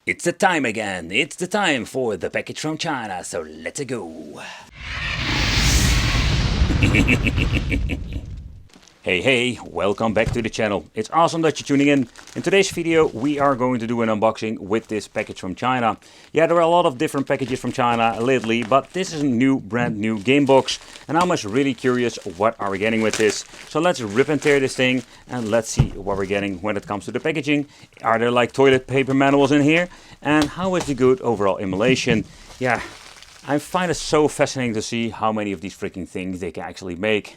It's the time again. It's the time for the package from China, so let's go. Hey, welcome back to the channel. It's awesome that you're tuning in. In today's video we are going to do an unboxing with this package from China. Yeah, there are a lot of different packages from China lately, but this is a brand new game box, and I'm just really curious what are we getting with this. So let's rip and tear this thing and let's see what we're getting when it comes to the packaging. Are there like toilet paper manuals in here? And how is the good overall emulation? Yeah, I find it so fascinating to see how many of these freaking things they can actually make.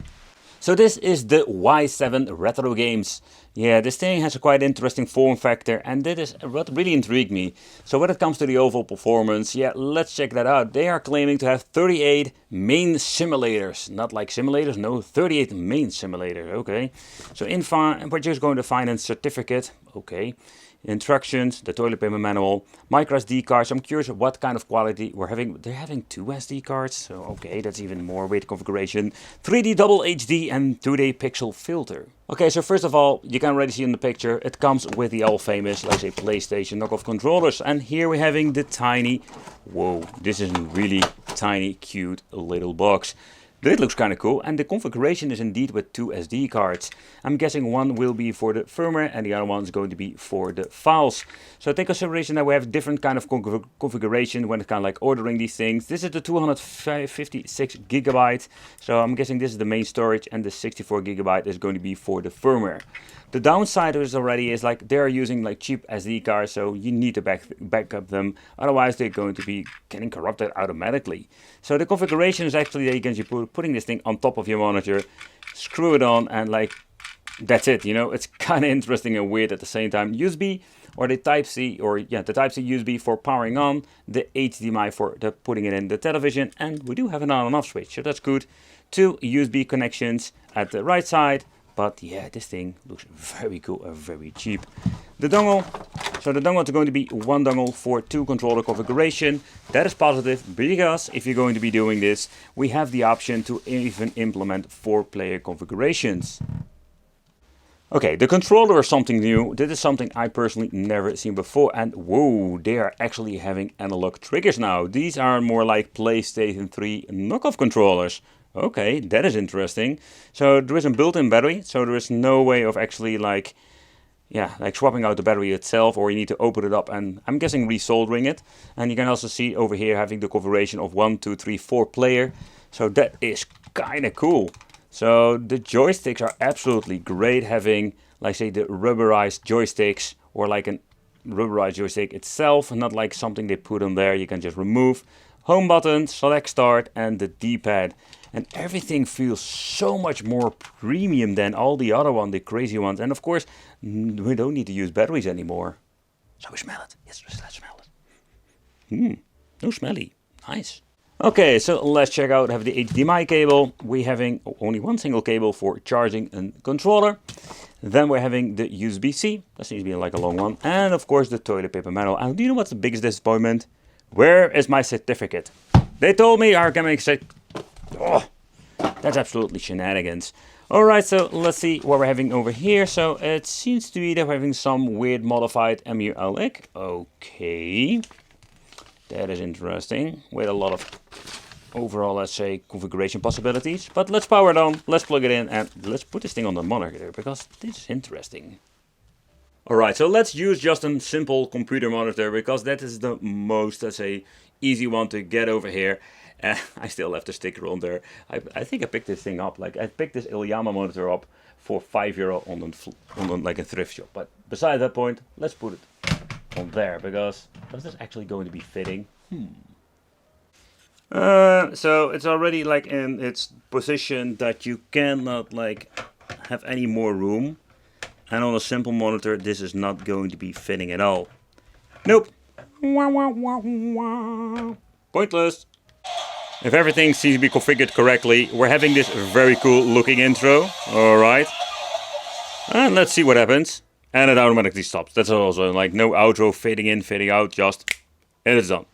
So this is the Y7 Retro Games. Yeah, this thing has a quite interesting form factor, and that is what really intrigued me. So when it comes to the overall performance, yeah, let's check that out. They are claiming to have 38 main simulators. Not like simulators, no, 38 main simulators, okay. So we're just going to find a certificate, okay. Instructions, the toilet paper manual, micro SD cards. I'm curious what kind of quality we're having. They're having 2 SD cards, so okay, that's even more weight configuration. 3D double HD and 2D pixel filter. Okay, so first of all, you can already see in the picture, it comes with the all famous, let's say, PlayStation knockoff controllers. And here we're having the tiny, whoa, this is a really tiny, cute little box. That looks kind of cool, and the configuration is indeed with 2 SD cards. I'm guessing one will be for the firmware and the other one is going to be for the files. So take consideration that we have different kind of configuration when it's kind of like ordering these things. This is the 256 gigabyte, so I'm guessing this is the main storage, and the 64 gigabyte is going to be for the firmware. The downside of this already is like they're using like cheap SD cards, so you need to back up them, otherwise they're going to be getting corrupted automatically. So the configuration is actually that you can just putting this thing on top of your monitor, screw it on, and like that's it, you know. It's kind of interesting and weird at the same time. USB or the Type-C, or yeah, the Type-C USB for powering on, the HDMI for putting it in the television, and we do have an on and off switch, so that's good. 2 USB connections at the right side. But yeah, this thing looks very cool and very cheap. The dongle, so the dongle is going to be 1 dongle for 2 controller configuration. That is positive, because if you're going to be doing this, we have the option to even implement 4-player configurations. Okay, the controller is something new. This is something I personally never seen before, and whoa, they are actually having analog triggers now. These are more like PlayStation 3 knockoff controllers. Okay, that is interesting. So there is a built-in battery, so there is no way of actually like swapping out the battery itself, or you need to open it up and I'm guessing resoldering it. And you can also see over here having the configuration of 1, 2, 3, 4 player. So that is kind of cool. So the joysticks are absolutely great, having like say the rubberized joysticks, or like a rubberized joystick itself, not like something they put on there you can just remove. Home button, select start, and the D-pad. And everything feels so much more premium than all the other ones, the crazy ones. And of course, we don't need to use batteries anymore. So we smell it. Yes, let's smell it. No smelly. Nice. Okay, so let's check out. Have the HDMI cable. We're having only 1 single cable for charging a controller. Then we're having the USB-C. That seems to be like a long one. And of course, the toilet paper manual. And do you know what's the biggest disappointment? Where is my certificate? They told me our gaming set. Oh, that's absolutely shenanigans. Alright, so let's see what we're having over here. So it seems to be that we're having some weird modified Emulation. Okay. That is interesting. With a lot of overall, let's say, configuration possibilities. But let's power it on, let's plug it in, and let's put this thing on the monitor, because this is interesting. Alright, so let's use just a simple computer monitor, because that is the most, let's say, easy one to get over here. I still have the sticker on there. I think I picked this thing up. Like I picked this Ilyama monitor up for €5 on like a thrift shop. But besides that point, let's put it on there, because is this actually going to be fitting? So it's already like in its position that you cannot like have any more room. And on a simple monitor, this is not going to be fitting at all. Nope. Pointless. If everything seems to be configured correctly, we're having this very cool looking intro. Alright. And let's see what happens. And it automatically stops. That's also like no outro, fading in, fading out, just it is done.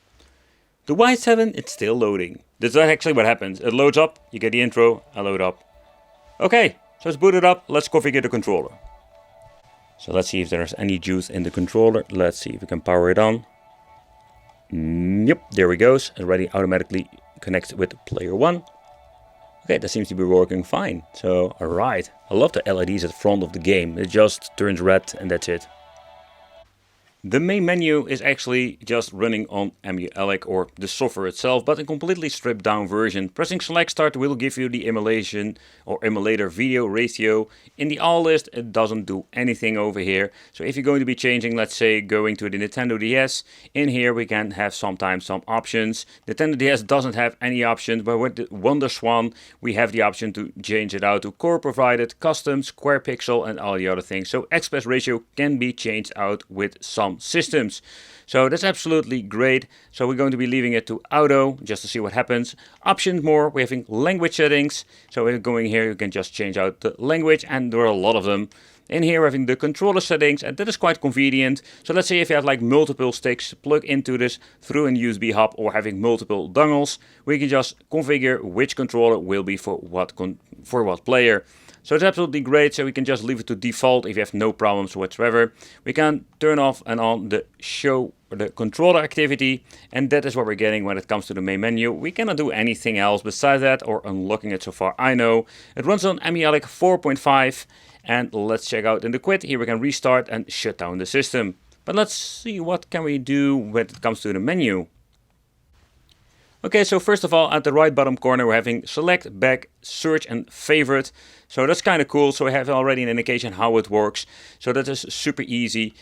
The Y7, it's still loading. This is actually what happens. It loads up, you get the intro, I load up. Okay, so let's boot it up, let's configure the controller. So let's see if there's any juice in the controller. Let's see if we can power it on. Yep, there it goes. Already automatically connects with player 1. Okay, that seems to be working fine. So, alright. I love the LEDs at the front of the game. It just turns red and that's it. The main menu is actually just running on Emulation or the software itself, but a completely stripped down version. Pressing select start will give you the emulation or emulator video ratio. In the all list it doesn't do anything over here. So if you're going to be changing, let's say going to the Nintendo DS, in here we can have sometimes some options. Nintendo DS doesn't have any options, but with the WonderSwan we have the option to change it out to core provided, custom, square pixel and all the other things. So aspect ratio can be changed out with some systems. So that's absolutely great. So we're going to be leaving it to auto just to see what happens. Options more, we're having language settings. So we're going here, you can just change out the language and there are a lot of them. In here we're having the controller settings and that is quite convenient. So let's say if you have like multiple sticks, plug into this through an USB hub or having multiple dongles, we can just configure which controller will be for what player. So it's absolutely great, so we can just leave it to default if you have no problems whatsoever. We can turn off and on the show the controller activity, and that is what we're getting when it comes to the main menu. We cannot do anything else besides that or unlocking it so far I know. It runs on Emulation 4.5, and let's check out in the quit. Here we can restart and shut down the system. But let's see what can we do when it comes to the menu. Okay, so first of all, at the right bottom corner, we're having select, back, search and favorite. So that's kind of cool. So we have already an indication how it works. So that is super easy.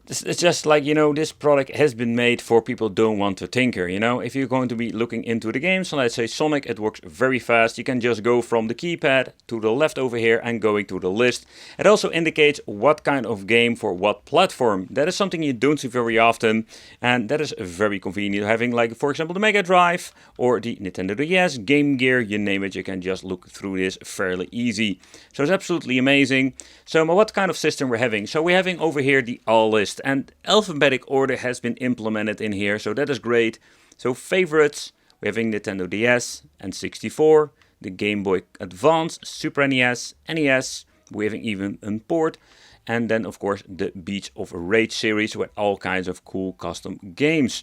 It's just like, you know, this product has been made for people who don't want to tinker, you know. If you're going to be looking into the game, so let's say Sonic, it works very fast. You can just go from the keypad to the left over here and going to the list. It also indicates what kind of game for what platform. That is something you don't see very often, and that is very convenient. Having like, for example, the Mega Drive or the Nintendo DS, Game Gear, you name it, you can just look through this fairly easy. So it's absolutely amazing. So what kind of system we're having? So we're having over here the all list. And alphabetic order has been implemented in here, so that is great. So favorites, we're having Nintendo DS, N64, the Game Boy Advance, Super NES, NES, we're having even a port, and then of course the Beats of Rage series with all kinds of cool custom games.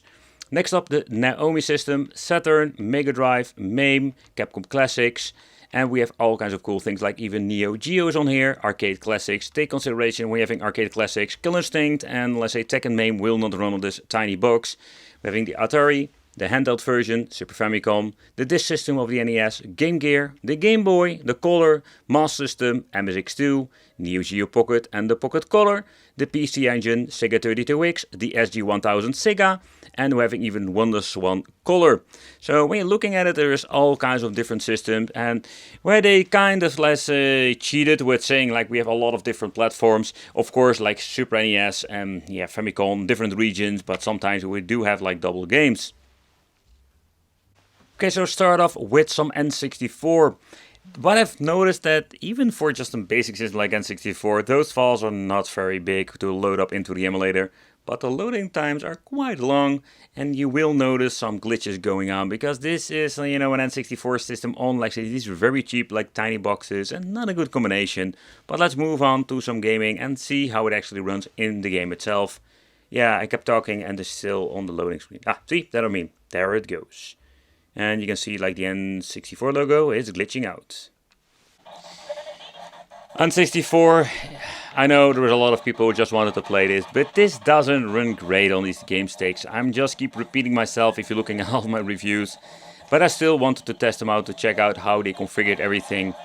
Next up, the Naomi system, Saturn, Mega Drive, MAME, Capcom Classics. And we have all kinds of cool things like even Neo Geo is on here, Arcade Classics. Take consideration we're having Arcade Classics, Killer Instinct, and let's say Tekken MAME will not run on this tiny box. We're having the Atari, the handheld version, Super Famicom, the disk system of the NES, Game Gear, the Game Boy, the Color, Master System, MSX2, Neo Geo Pocket and the Pocket Color, the PC Engine, Sega 32X, the SG-1000 Sega, and we're having even WonderSwan Color. So when you're looking at it, there's all kinds of different systems, and where they kind of, let's say, cheated with saying like we have a lot of different platforms. Of course, like Super NES and yeah, Famicom, different regions, but sometimes we do have like double games. Okay, so start off with some N64. But I've noticed that even for just some basic system like N64, those files are not very big to load up into the emulator. But the loading times are quite long, and you will notice some glitches going on, because this is, you know, an N64 system on, like these are very cheap, like tiny boxes, and not a good combination. But let's move on to some gaming and see how it actually runs in the game itself. Yeah, I kept talking and it's still on the loading screen. Ah, see, that I mean, there it goes. And you can see like the N64 logo is glitching out. N64, I know there was a lot of people who just wanted to play this, but this doesn't run great on these game sticks. I'm just keep repeating myself if you're looking at all my reviews. But I still wanted to test them out to check out how they configured everything.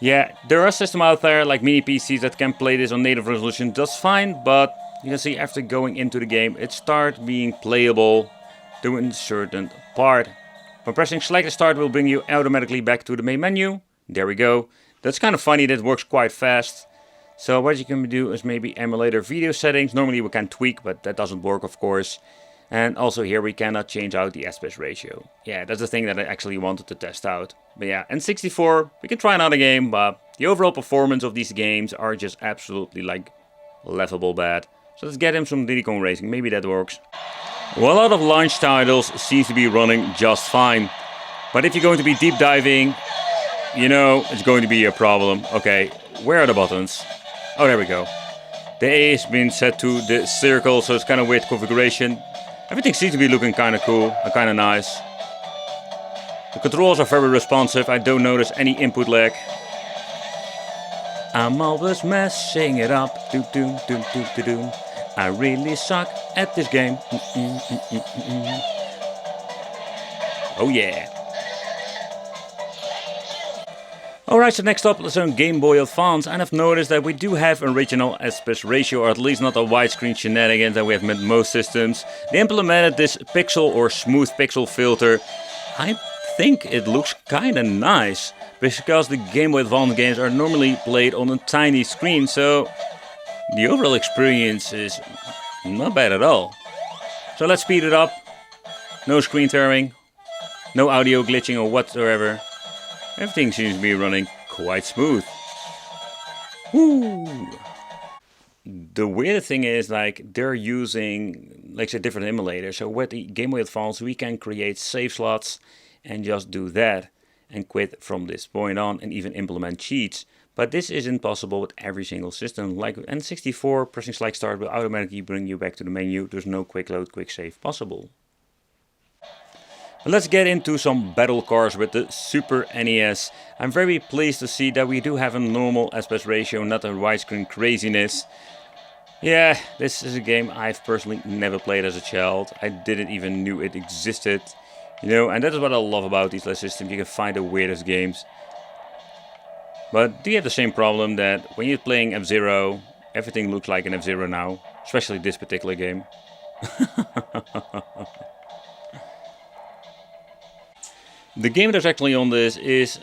Yeah, there are systems out there like mini PCs that can play this on native resolution, that's fine, but you can see after going into the game, it starts being playable to a certain part. When pressing select and start will bring you automatically back to the main menu. There we go. That's kind of funny, that works quite fast. So what you can do is maybe emulator video settings. Normally we can tweak, but that doesn't work of course. And also here we cannot change out the aspect ratio. Yeah, that's the thing that I actually wanted to test out. But yeah, N64, we can try another game, but the overall performance of these games are just absolutely like laughable bad. So let's get him some Diddy Kong Racing, maybe that works. Well, a lot of launch titles seems to be running just fine. But if you're going to be deep diving, you know, it's going to be a problem. Okay, where are the buttons? Oh, there we go. The A has been set to the circle, so it's kind of weird configuration. Everything seems to be looking kind of cool and kind of nice. The controls are very responsive. I don't notice any input lag. I'm always messing it up. Doom, doom, doom, doom, doom, doom. I really suck at this game. Oh yeah. Alright, so next up is on Game Boy Advance, and I've noticed that we do have original aspect ratio, or at least not a widescreen shenanigans that we have with most systems. They implemented this pixel or smooth pixel filter. I think it looks kinda nice, because the Game Boy Advance games are normally played on a tiny screen, so the overall experience is not bad at all. So let's speed it up. No screen tearing, no audio glitching or whatsoever. Everything seems to be running quite smooth. Woo! The weird thing is, like, they're using, like, a different emulator. So with the Game Boy Advance, we can create save slots and just do that and quit from this point on, and even implement cheats. But this isn't possible with every single system. Like N64, pressing select start will automatically bring you back to the menu. There's no quick load, quick save possible. But let's get into some battle cars with the Super NES. I'm very pleased to see that we do have a normal aspect ratio, not a widescreen craziness. Yeah, this is a game I've personally never played as a child. I didn't even knew it existed. You know, and that is what I love about these systems. You can find the weirdest games. But do you have the same problem that when you're playing F-Zero, everything looks like an F-Zero now? Especially this particular game. The game that's actually on this is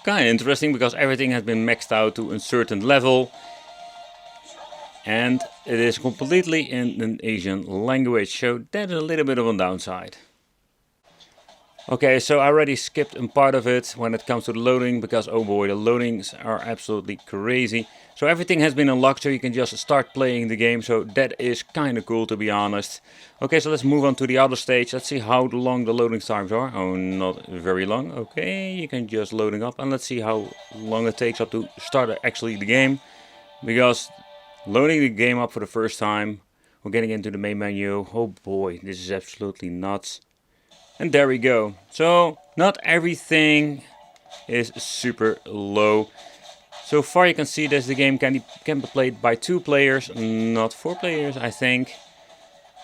kind of interesting because everything has been maxed out to a certain level. And it is completely in an Asian language, so that is a little bit of a downside. Okay, so I already skipped a part of it when it comes to the loading, because oh boy, the loadings are absolutely crazy. So everything has been unlocked, so you can just start playing the game, so that is kind of cool, to be honest. Okay, so let's move on to the other stage. Let's see how long the loading times are. Oh, not very long. Okay, you can just loading up, and let's see how long it takes up to start actually the game. Because loading the game up for the first time, we're getting into the main menu. Oh boy, this is absolutely nuts. And there we go. So not everything is super low. So far you can see that the game can be played by 2 players, not 4 players, I think.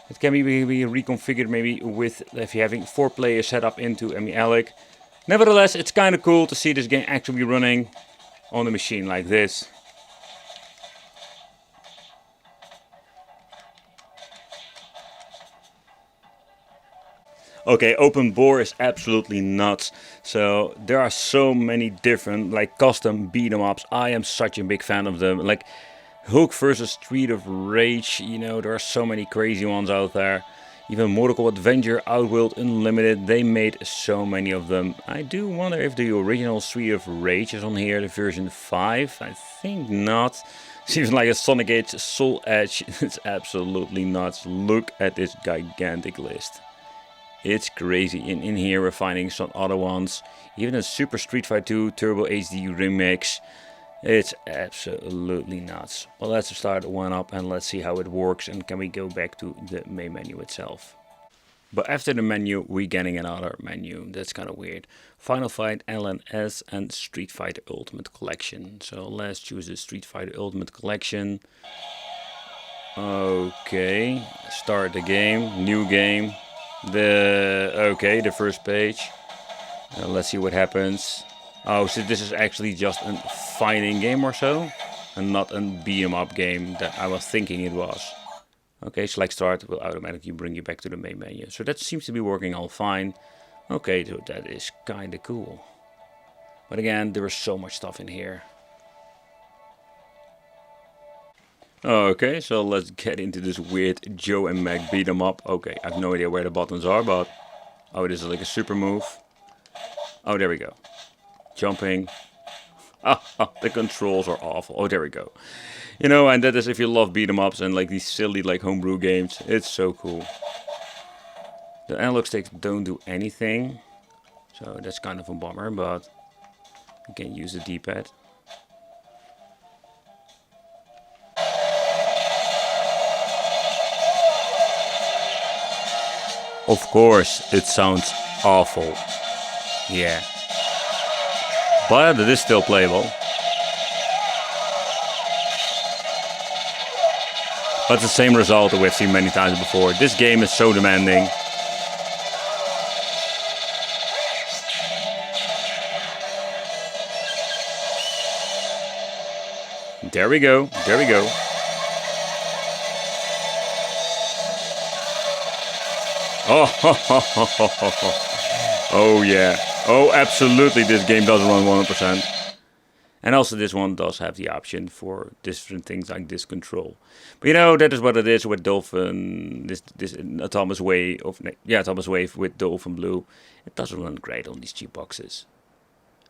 It can be reconfigured maybe with if you're having 4 players set up into Emulation. Nevertheless, it's kind of cool to see this game actually running on a machine like this. Okay, OpenBOR is absolutely nuts. So there are so many different like custom beat 'em ups. I am such a big fan of them. Like Hulk versus Street of Rage, you know, there are so many crazy ones out there. Even Mortal Kombat Avenger, Outworld Unlimited, they made so many of them. I do wonder if the original Street of Rage is on here, the version 5. I think not. Seems like a Sonic Age Soul Edge. It's absolutely nuts. Look at this gigantic list. It's crazy. In here we're finding some other ones. Even a Super Street Fighter 2 Turbo HD remix. It's absolutely nuts. Well, let's start one up and let's see how it works. And can we go back to the main menu itself. But after the menu, we're getting another menu. That's kind of weird. Final Fight, LNS, and Street Fighter Ultimate Collection. So let's choose the Street Fighter Ultimate Collection. Okay, start the game, new game. The first page. Let's see what happens. Oh, so this is actually just a fighting game or so, and not a beat 'em up game that I was thinking it was. Okay, select start will automatically bring you back to the main menu. So that seems to be working all fine. Okay, so that is kind of cool. But again, there is so much stuff in here. Okay, so let's get into this weird Joe and Meg beat 'em up. Okay, I have no idea where the buttons are, but oh, this is like a super move. Oh, there we go. Jumping. The controls are awful. Oh, there we go. You know, and that is if you love beat 'em ups and like these silly like homebrew games. It's so cool. The analog sticks don't do anything, so that's kind of a bummer, but you can use the D-pad. Of course, it sounds awful. Yeah. But it is still playable. But it's the same result that we've seen many times before. This game is so demanding. There we go. There we go. Oh yeah. Oh, absolutely, this game does run 100%. And also this one does have the option for different things like this control. But you know, that is what it is with Dolphin, this Atomiswave with Dolphin Blue. It doesn't run great on these cheap boxes.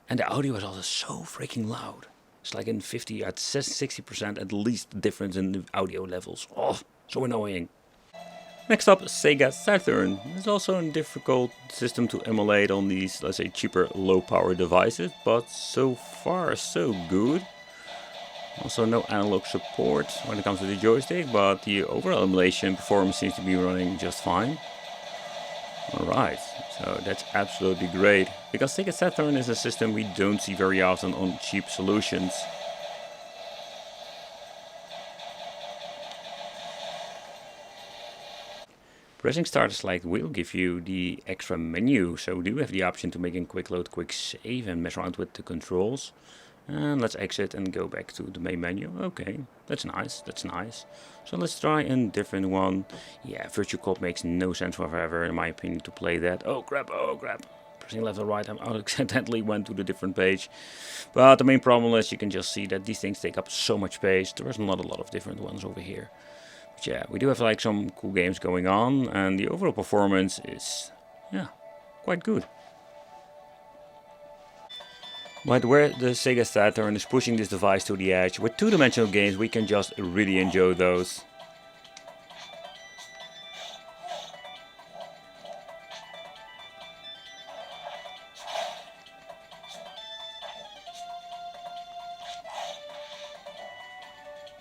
And the audio is also so freaking loud. It's like in 50 at 60% at least difference in the audio levels. Oh, so annoying. Next up, Sega Saturn. It's also a difficult system to emulate on these, let's say, cheaper low-power devices, but so far so good. Also no analog support when it comes to the joystick, but the overall emulation performance seems to be running just fine. Alright, so that's absolutely great, because Sega Saturn is a system we don't see very often on cheap solutions. Pressing start select will give you the extra menu, so we do have the option to make a quick load, quick save and mess around with the controls. And let's exit and go back to the main menu. Okay, that's nice, that's nice. So let's try a different one. Yeah, Virtual Cop makes no sense whatsoever in my opinion to play that. Oh crap, oh crap. Pressing left or right, I accidentally went to the different page. But the main problem is you can just see that these things take up so much space. There is not a lot of different ones over here. Yeah, we do have like some cool games going on, and the overall performance is, yeah, quite good. But where the Sega Saturn is pushing this device to the edge, with two-dimensional games we can just really enjoy those.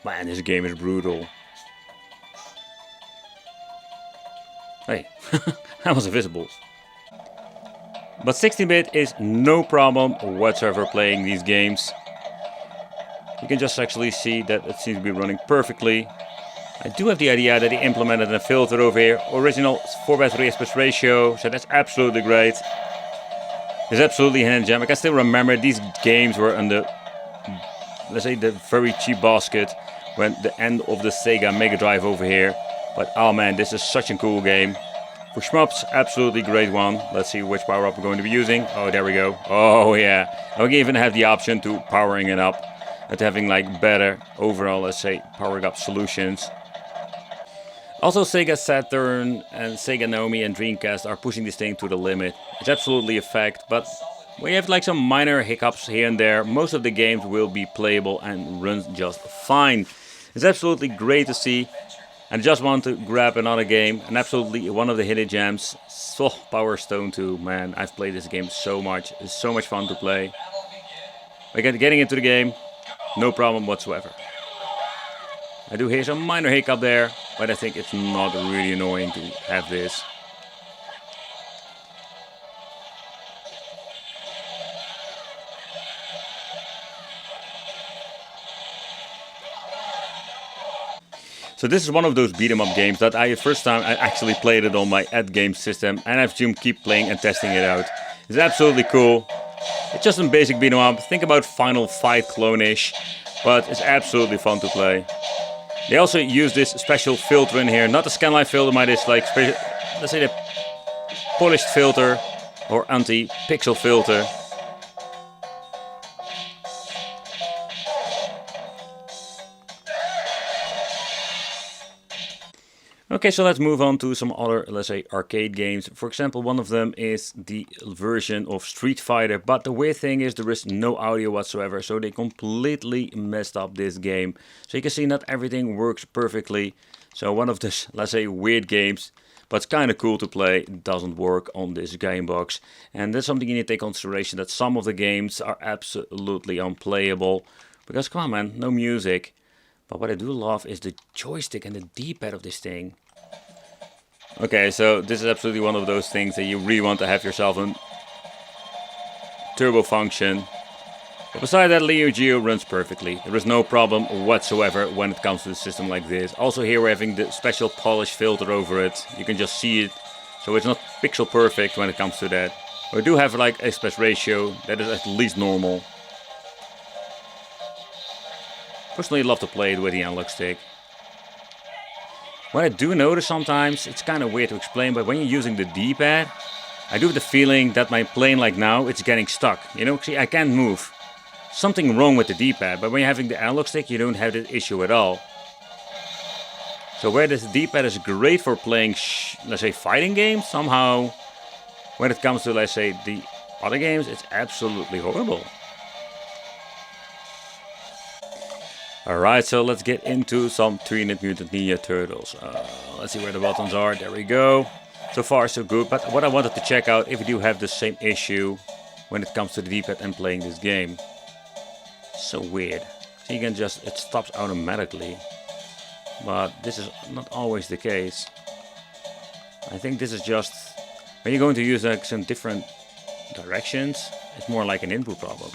Man, this game is brutal. Hey, that was invisible. But 16-bit is no problem whatsoever playing these games. You can just actually see that it seems to be running perfectly. I do have the idea that they implemented a filter over here. Original 4:3 aspect ratio, so that's absolutely great. It's absolutely hidden gem. I can still remember these games were on the, let's say, the very cheap basket when the end of the Sega Mega Drive over here. But oh man, this is such a cool game. For shmups, absolutely great one. Let's see which power up we're going to be using. Oh, there we go. Oh yeah. And we even have the option to powering it up and having like better overall, let's say, powering up solutions. Also, Sega Saturn and Sega Naomi and Dreamcast are pushing this thing to the limit. It's absolutely a fact, but we have like some minor hiccups here and there. Most of the games will be playable and run just fine. It's absolutely great to see. And I just want to grab another game, and absolutely one of the hidden gems, Power Stone 2. Man, I've played this game so much. It's so much fun to play. Again, getting into the game, no problem whatsoever. I do hear some minor hiccup there, but I think it's not really annoying to have this. So this is one of those beat 'em up games that first time I actually played it on my @game system, and I've just keep playing and testing it out. It's absolutely cool. It's just a basic beat 'em up. Think about Final Fight clone-ish, but it's absolutely fun to play. They also use this special filter in here, not the scanline filter, but it's like let's say the polished filter or anti-pixel filter. Okay, so let's move on to some other, let's say, arcade games. For example, one of them is the version of Street Fighter, but the weird thing is there is no audio whatsoever, so they completely messed up this game. So you can see not everything works perfectly. So one of these, let's say, weird games, but it's kind of cool to play, doesn't work on this game box. And that's something you need to take consideration, that some of the games are absolutely unplayable. Because come on man, no music. But what I do love is the joystick and the D-pad of this thing. Okay, so this is absolutely one of those things that you really want to have yourself a turbo function. But beside that, Leo Geo runs perfectly. There is no problem whatsoever when it comes to a system like this. Also here we're having the special polish filter over it. You can just see it. So it's not pixel perfect when it comes to that. We do have like aspect ratio that is at least normal. Personally, I love to play it with the analog stick. What I do notice sometimes, it's kind of weird to explain, but when you're using the D-pad, I do have the feeling that my plane like now, it's getting stuck. You know, see, I can't move. Something wrong with the D-pad, but when you're having the analog stick, you don't have this issue at all. So where this D-pad is great for playing, let's say, fighting games, somehow, when it comes to, let's say, the other games, it's absolutely horrible. Alright, so let's get into some Teenage Mutant Ninja Turtles. Let's see where the buttons are. There we go. So far so good, but what I wanted to check out if you do have the same issue when it comes to the D-pad and playing this game. So weird. So you can just, it stops automatically. But this is not always the case. I think this is just, when you're going to use like some different directions, it's more like an input problem.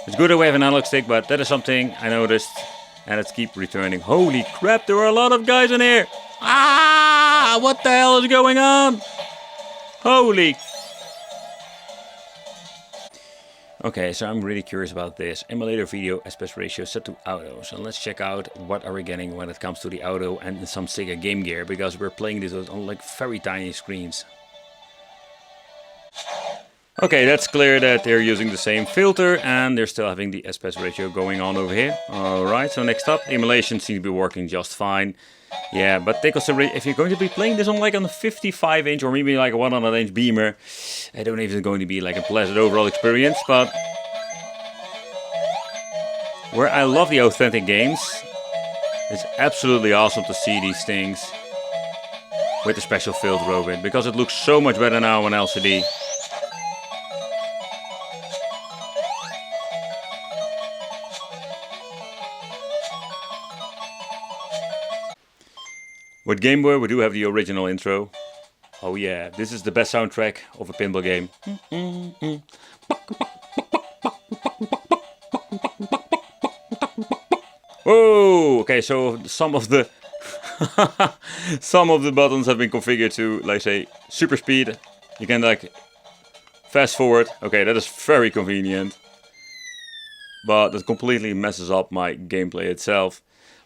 It's good that we have an analog stick, but that is something I noticed. And let's keep returning. Holy crap, there are a lot of guys in here! Ah! What the hell is going on? Holy... Okay, so I'm really curious about this. Emulator video aspect ratio set to auto. So let's check out what are we getting when it comes to the auto and some Sega Game Gear. Because we're playing this on like very tiny screens. Okay, that's clear that they're using the same filter and they're still having the aspect ratio going on over here. Alright, so next up, Emulation seems to be working just fine. Yeah, but take consideration, if you're going to be playing this on like on a 55-inch or maybe like a 100-inch beamer, I don't even going to be like a pleasant overall experience, but where I love the authentic games, it's absolutely awesome to see these things with the special filter over it, because it looks so much better now on LCD. With Game Boy, we do have the original intro. Oh yeah, this is the best soundtrack of a pinball game. Whoa! Okay, so some of the some of the buttons have been configured to, like say, super speed. You can like fast forward. Okay, that is very convenient. But that completely messes up my gameplay itself.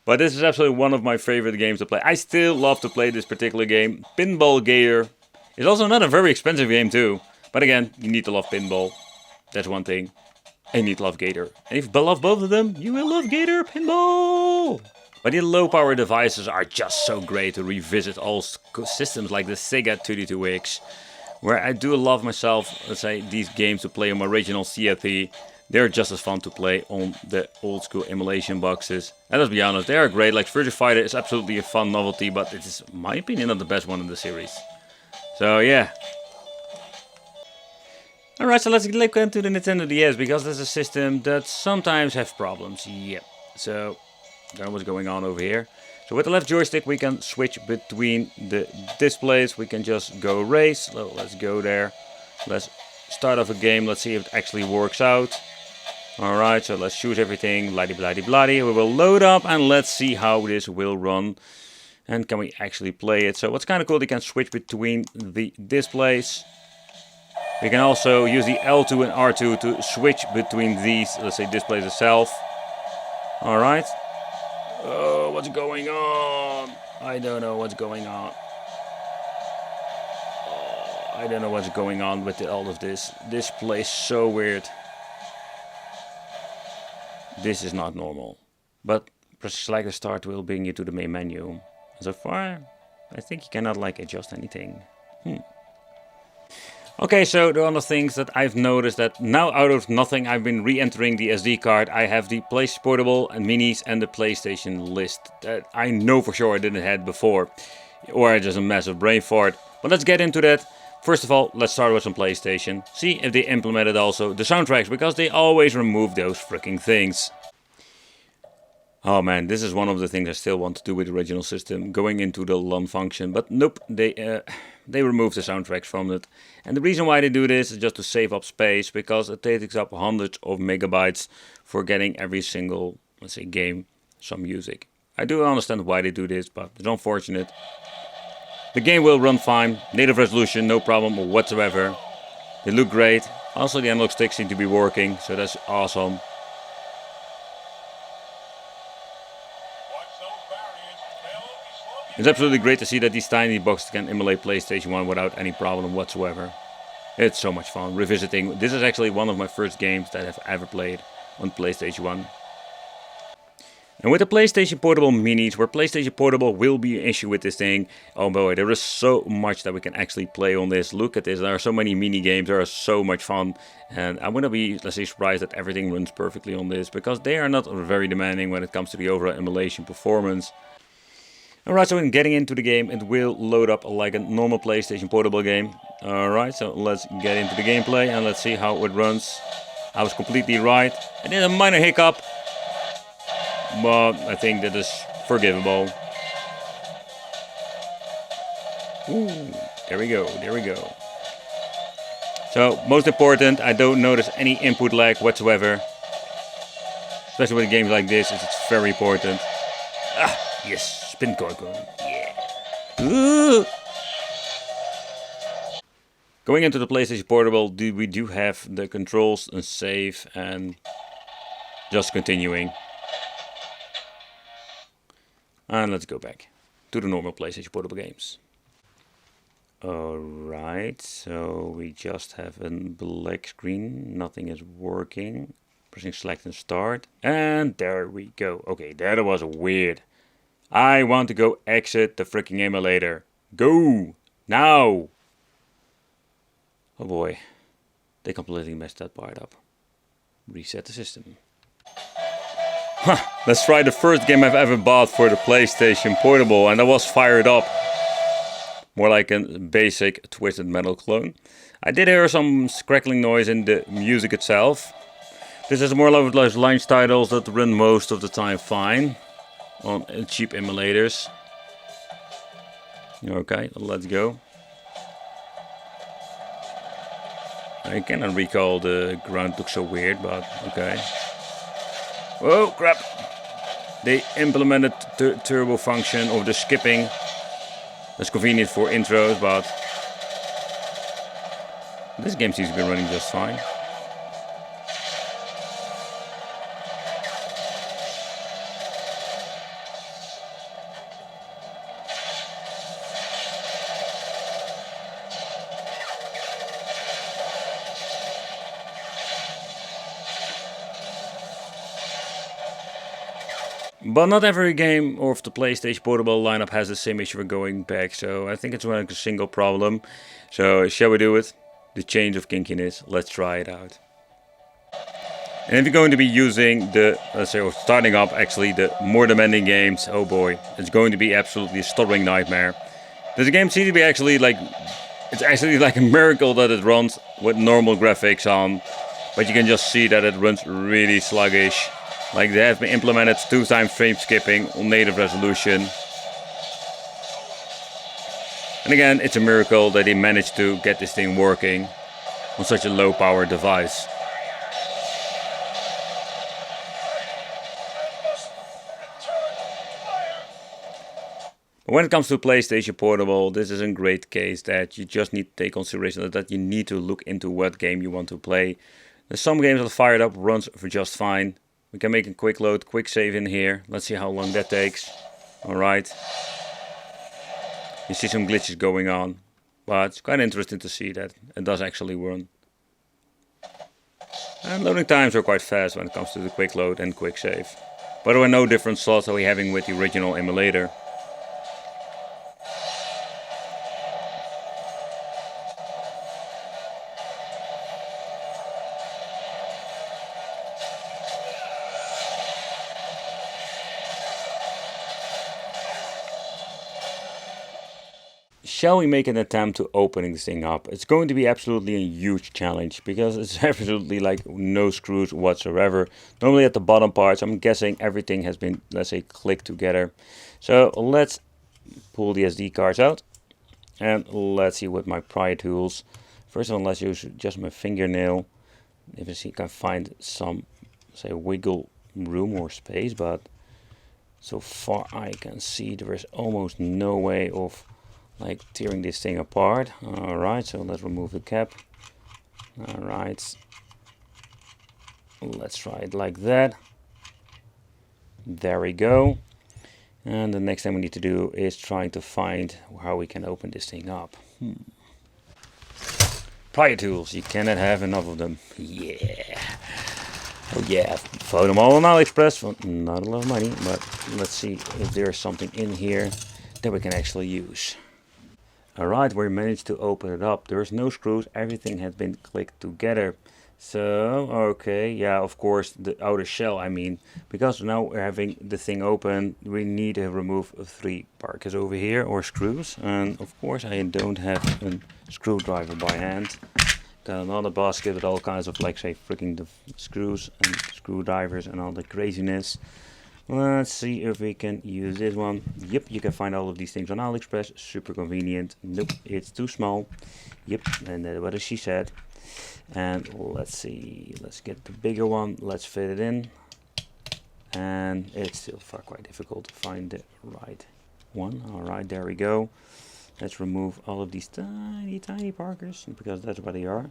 But this is absolutely one of my favorite games to play. I still love to play this particular game. Pinball Gator is also not a very expensive game too. But again, you need to love pinball. That's one thing. And you need to love Gator. And if you love both of them, you will love Gator Pinball! But the low power devices are just so great to revisit old systems like the Sega 32X. Where I do love myself, let's say, these games to play on my original CRT. They're just as fun to play on the old school emulation boxes. And let's be honest, they are great. Like Virtua Fighter is absolutely a fun novelty, but it is, in my opinion, not the best one in the series. So yeah. Alright, so let's look into the Nintendo DS, because there's a system that sometimes have problems. Yep. So, I don't know what's going on over here. So with the left joystick we can switch between the displays. We can just go race. So let's go there. Let's start off a game. Let's see if it actually works out. Alright, so let's choose everything, bloody bloody bloody. We will load up and let's see how this will run. And can we actually play it? So what's kind of cool, you can switch between the displays. We can also use the L2 and R2 to switch between these, let's say, displays itself. Alright. Oh, what's going on? I don't know what's going on. I don't know what's going on with all of this. This plays so weird. This is not normal. But press select the start will bring you to the main menu. So far, I think you cannot like adjust anything. Okay, so the other things that I've noticed that now out of nothing I've been re-entering the SD card. I have the PlayStation Portable and Minis and the PlayStation list that I know for sure I didn't have before. Or just a massive brain fart. But let's get into that. First of all, let's start with some PlayStation. See if they implemented also the soundtracks, because they always remove those freaking things. Oh man, this is one of the things I still want to do with the original system, going into the LUN function, but nope, they removed the soundtracks from it. And the reason why they do this is just to save up space, because it takes up hundreds of megabytes for getting every single, let's say, game some music. I do understand why they do this, but it's unfortunate. The game will run fine, native resolution, no problem whatsoever. They look great. Also the analog sticks seem to be working, so that's awesome. It's absolutely great to see that these tiny boxes can emulate PlayStation 1 without any problem whatsoever. It's so much fun revisiting. This is actually one of my first games that I've ever played on PlayStation 1. And with the PlayStation Portable Minis, where PlayStation Portable will be an issue with this thing, oh boy, there is so much that we can actually play on this. Look at this, there are so many mini games, there are so much fun. And I wouldn't be, let's say, surprised that everything runs perfectly on this, because they are not very demanding when it comes to the overall emulation performance. Alright, so in getting into the game, it will load up like a normal PlayStation Portable game. Alright, so let's get into the gameplay and let's see how it runs. I was completely right. I did a minor hiccup, but I think that is forgivable. Ooh, there we go, there we go. So, most important, I don't notice any input lag whatsoever. Especially with games like this, it's very important. Ah, yes. Spin Gorgon, yeah. Ooh. Going into the PlayStation Portable, we do have the controls and save and just continuing. And let's go back to the normal PlayStation Portable games. Alright, so we just have a black screen, nothing is working. Pressing select and start. And there we go. Okay, that was weird. I want to go exit the freaking emulator. Go! Now! Oh boy. They completely messed that part up. Reset the system. Huh, let's try the first game I've ever bought for the PlayStation Portable, and that was fired up. More like a basic Twisted Metal clone. I did hear some crackling noise in the music itself. This is more like those launch titles that run most of the time fine on cheap emulators. Okay, let's go. I cannot recall the ground looks so weird, but okay. Whoa, crap! They implemented the turbo function of the skipping. That's convenient for intros, but this game seems to be running just fine. But not every game of the PlayStation Portable lineup has the same issue for going back, so I think it's like a single problem. So shall we do it? The change of kinkiness, let's try it out. And if you're going to be using the, let's say, or starting up actually the more demanding games, oh boy, it's going to be absolutely a stuttering nightmare. This game seems to be actually like, it's actually like a miracle that it runs with normal graphics on, but you can just see that it runs really sluggish. Like they have been implemented 2x frame skipping on native resolution. And again, it's a miracle that they managed to get this thing working on such a low power device. But when it comes to PlayStation Portable, this is a great case that you just need to take consideration that you need to look into what game you want to play. There's some games that fired up runs for just fine. We can make a quick load, quick save in here. Let's see how long that takes. Alright. You see some glitches going on. But it's quite interesting to see that it does actually run. And loading times are quite fast when it comes to the quick load and quick save. But there are no different slots that we're having with the original emulator. shall we make an attempt to opening this thing up? It's going to be absolutely a huge challenge because it's absolutely like no screws whatsoever. Normally at the bottom parts, I'm guessing everything has been, let's say, clicked together. So let's pull the SD cards out and let's see with my pry tools. First of all, let's use just my fingernail. If I see, can find some, say, wiggle room or space, but so far I can see there is almost no way of like tearing this thing apart. Alright, so let's remove the cap. Alright, let's try it like that. There we go. And the next thing we need to do is trying to find how we can open this thing up. Pry tools, you cannot have enough of them. Yeah. Oh yeah, found them all on AliExpress for not a lot of money, but let's see if there's something in here that we can actually use. Alright, we managed to open it up. There's no screws, everything has been clicked together. So, okay, yeah, of course, the outer shell, I mean, because now we're having the thing open, we need to remove 3 parkers over here, or screws. And of course, I don't have a screwdriver by hand. Got another basket with all kinds of, like, say, freaking the screws and screwdrivers and all the craziness. Let's see if we can use this one. Yep, you can find all of these things on AliExpress. Super convenient. Nope, it's too small. Yep, and that's what she said. And let's see, let's get the bigger one. Let's fit it in. And it's still far quite difficult to find the right one. Alright, there we go. Let's remove all of these tiny parkers, because that's what they are.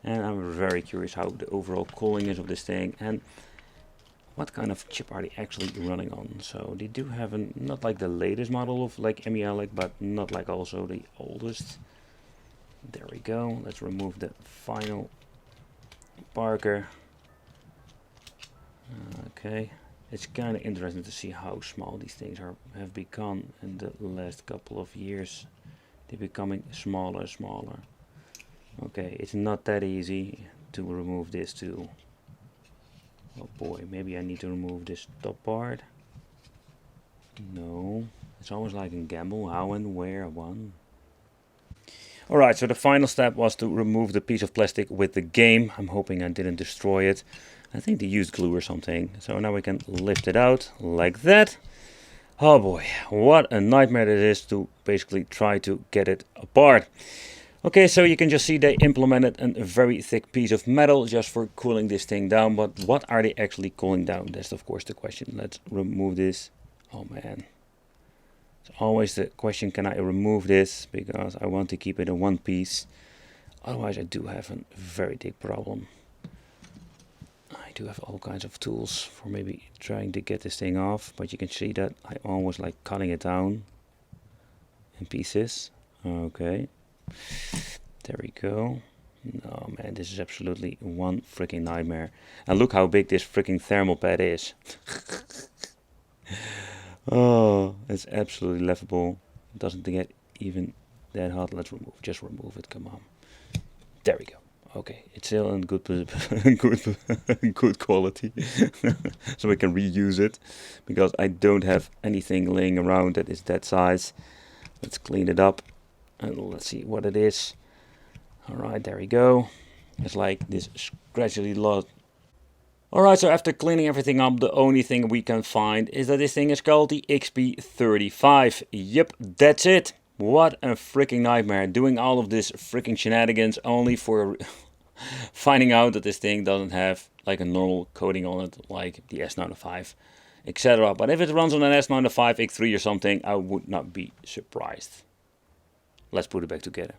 And I'm very curious how the overall cooling is of this thing and what kind of chip are they actually running on. So they do have not like the latest model of like Emulation, but not like also the oldest. There we go. Let's remove the final parker. Okay, it's kind of interesting to see how small these things have become in the last couple of years. They're becoming smaller and smaller. Okay, it's not that easy to remove this too. Oh boy, maybe I need to remove this top part. No, it's almost like a gamble, how and where, one. Alright, so the final step was to remove the piece of plastic with the game. I'm hoping I didn't destroy it. I think they used glue or something. So now we can lift it out like that. Oh boy, what a nightmare it is to basically try to get it apart. Okay, so you can just see they implemented a very thick piece of metal just for cooling this thing down. But what are they actually cooling down? That's of course the question. Let's remove this. Oh man. It's always the question, can I remove this? Because I want to keep it in one piece. Otherwise I do have a very big problem. I do have all kinds of tools for maybe trying to get this thing off. But you can see that I almost like cutting it down in pieces. Okay. There we go. No man, this is absolutely one freaking nightmare. And look how big this freaking thermal pad is. Oh, it's absolutely laughable. It doesn't get even that hot. Let's just remove it. Come on. There we go. Okay, it's still in good good quality, so we can reuse it because I don't have anything laying around that is that size. Let's clean it up and let's see what it is. All right, there we go. It's like this scratchy lot. Alright, so after cleaning everything up, the only thing we can find is that this thing is called the XP35. Yep, that's it. What a freaking nightmare. Doing all of this freaking shenanigans only for finding out that this thing doesn't have like a normal coating on it, like the S95, etc. But if it runs on an S95 X3 or something, I would not be surprised. Let's put it back together.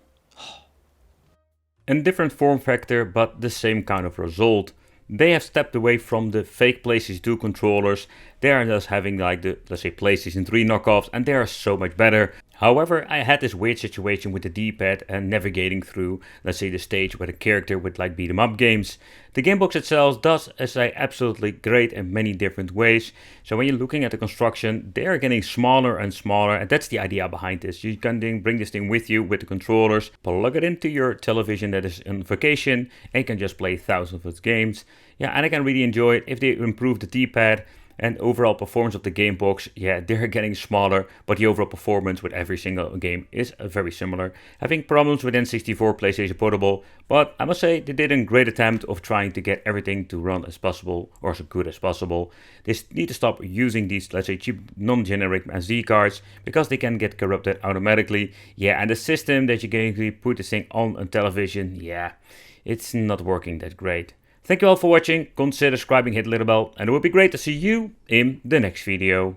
A different form factor, but the same kind of result. They have stepped away from the fake PlayStation 2 controllers. They are just having like the, let's say, PlayStation 3 knockoffs, and they are so much better. However, I had this weird situation with the D-pad and navigating through, let's say, the stage where the character would like beat 'em up games. The game box itself does, as I absolutely great in many different ways. So when you're looking at the construction, they are getting smaller and smaller, and that's the idea behind this. You can then bring this thing with you with the controllers, plug it into your television that is on vacation, and you can just play thousands of games. Yeah, and I can really enjoy it. If they improve the D-pad, And overall performance of the game box, yeah, they're getting smaller, but the overall performance with every single game is very similar. Having problems with N64 PlayStation Portable, but I must say they did a great attempt of trying to get everything to run as possible, or as good as possible. They need to stop using these, let's say, cheap non-generic SD cards, because they can get corrupted automatically. Yeah, and the system that you can put this thing on a television, yeah, it's not working that great. Thank you all for watching, consider subscribing, hit the little bell, and it would be great to see you in the next video.